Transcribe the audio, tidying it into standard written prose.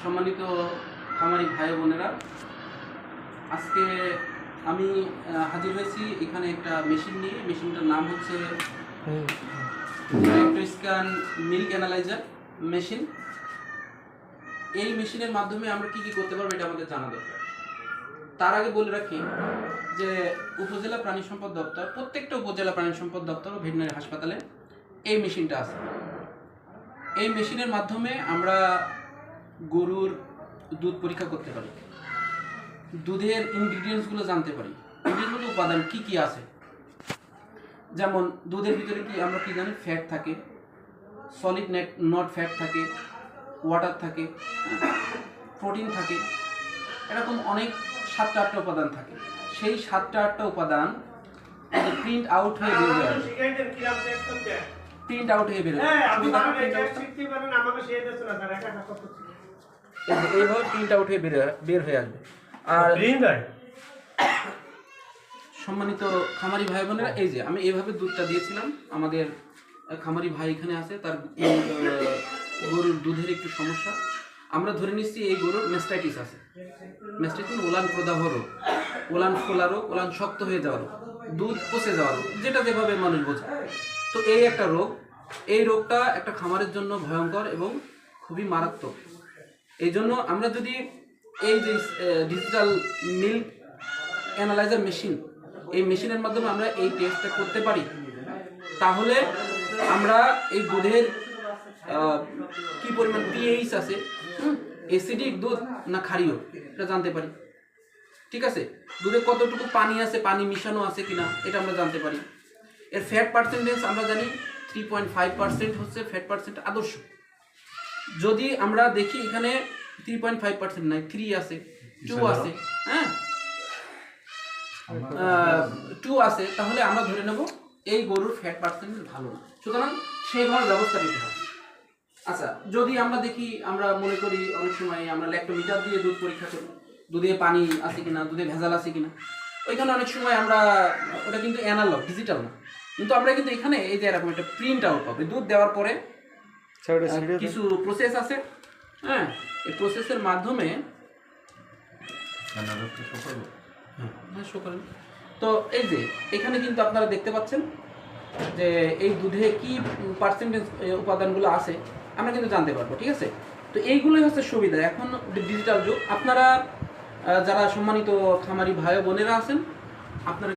সম্মানিত খামারি ভাই বোনেরা, আজকে আমি হাজির হয়েছি এখানে একটা মেশিন নিয়ে। মেশিনটার নাম হচ্ছে ইলেকট্রোস্ক্যান মিল্ক অ্যানালাইজার মেশিন। এই মেশিনের মাধ্যমে আমরা কি কি করতে পারবো এটা আমাদের জানা দরকার। তার আগে বলে রাখি যে উপজেলা প্রাণী সম্পদ দপ্তর, প্রত্যেকটা উপজেলা প্রাণী সম্পদ দপ্তর ও ভেটেরিনারি হাসপাতালে এই মেশিনটা আছে। এই মেশিনের মাধ্যমে আমরা গরুর দুধ পরীক্ষা করতে পারি, দুধের ইনগ্রিডিয়েন্টসগুলো জানতে পারি, ইনগ্রিডিয়েন্টসগুলো উপাদান কি কি আছে। যেমন দুধের ভিতরে কি আমরা কি জানি, ফ্যাট থাকে, সলিড নট ফ্যাট থাকে, ওয়াটার থাকে, প্রোটিন থাকে, এরকম অনেক 7-8টা উপাদান থাকে। সেই 7-8টা উপাদান প্রিন্ট আউট হয়ে বের হয়ে আসবে, প্রিন্ট আউট হয়ে বের এইভাবে প্রিন্ট আউট হয়ে বের হয়ে আসবে। আর সম্মানিত খামারি ভাই বোনেরা, এই যে আমি এইভাবে দুধটা দিয়েছিলাম, আমাদের খামারি ভাই এখানে আছে, তার গরুর দুধের একটু সমস্যা। আমরা ধরে নিচ্ছি এই গরুর মেস্টাইটিস আছে। মেস্টাইটিস ওলান প্রদাহ রোগ, ওলান ফোলা রোগ, ওলান শক্ত হয়ে যাওয়া রোগ, দুধ পচে যাওয়া রোগ, যেটা যেভাবে মানুষ বোঝে। তো এই একটা রোগ, এই রোগটা একটা খামারের জন্য ভয়ঙ্কর এবং খুবই মারাত্মক। এই জন্য আমরা যদি এই যে ডিজিটাল মিল্ক অ্যানালাইজার মেশিন, এই মেশিনের মাধ্যমে আমরা এই টেস্টটা করতে পারি, তাহলে আমরা এই দুধের কি পরিমাণ পিএইচ আছে, অ্যাসিডিক দুধ না ক্ষারীয়, এটা জানতে পারি। ঠিক আছে, দুধে কতটুকু পানি আছে, পানি মিশানো আছে কিনা এটা আমরা জানতে পারি। এর ফ্যাট পার্সেন্টেজ আমরা জানি 3.5% হচ্ছে ফ্যাট পার্সেন্ট আদর্শ। যদি আমরা দেখি এখানে 3.5% নাই, 3 আছে, 2 আছে, হ্যাঁ 2 আছে, তাহলে আমরা ধরে নেব এই গরুর ফ্যাট পার্সেন্টেজ ভালো না, সুতরাং সেইভাবে ব্যবস্থা নিতে হবে। আচ্ছা, যদি আমরা দেখি, আমরা মনে করি অনেক সময় আমরা ল্যাক্টোমিটার দিয়ে দুধ পরীক্ষা করি, দুধে পানি আছে কিনা, দুধে ভেজাল আছে কিনা। ওইখানে অনেক সময় আমরা, ওটা কিন্তু অ্যানালগ, ডিজিটাল না, কিন্তু আমরা কিন্তু এখানে এই যে এরকম একটা প্রিন্ট আউট পাবে। দুধ দেওয়ার পরে কিছু প্রসেস আছে, হ্যাঁ, এই প্রসেসের মাধ্যমে তো এই যে এখানে কিন্তু আপনারা দেখতে পাচ্ছেন যে এই দুধে কি পার্সেন্টেজ উপাদানগুলো আছে আমরা কিন্তু জানতে পারবো। ঠিক আছে, তো এইগুলোই হচ্ছে সুবিধা। এখন ডিজিটাল যুগ, আপনারা যারা সম্মানিত খামারি ভাই বোনেরা আছেন, আপনারা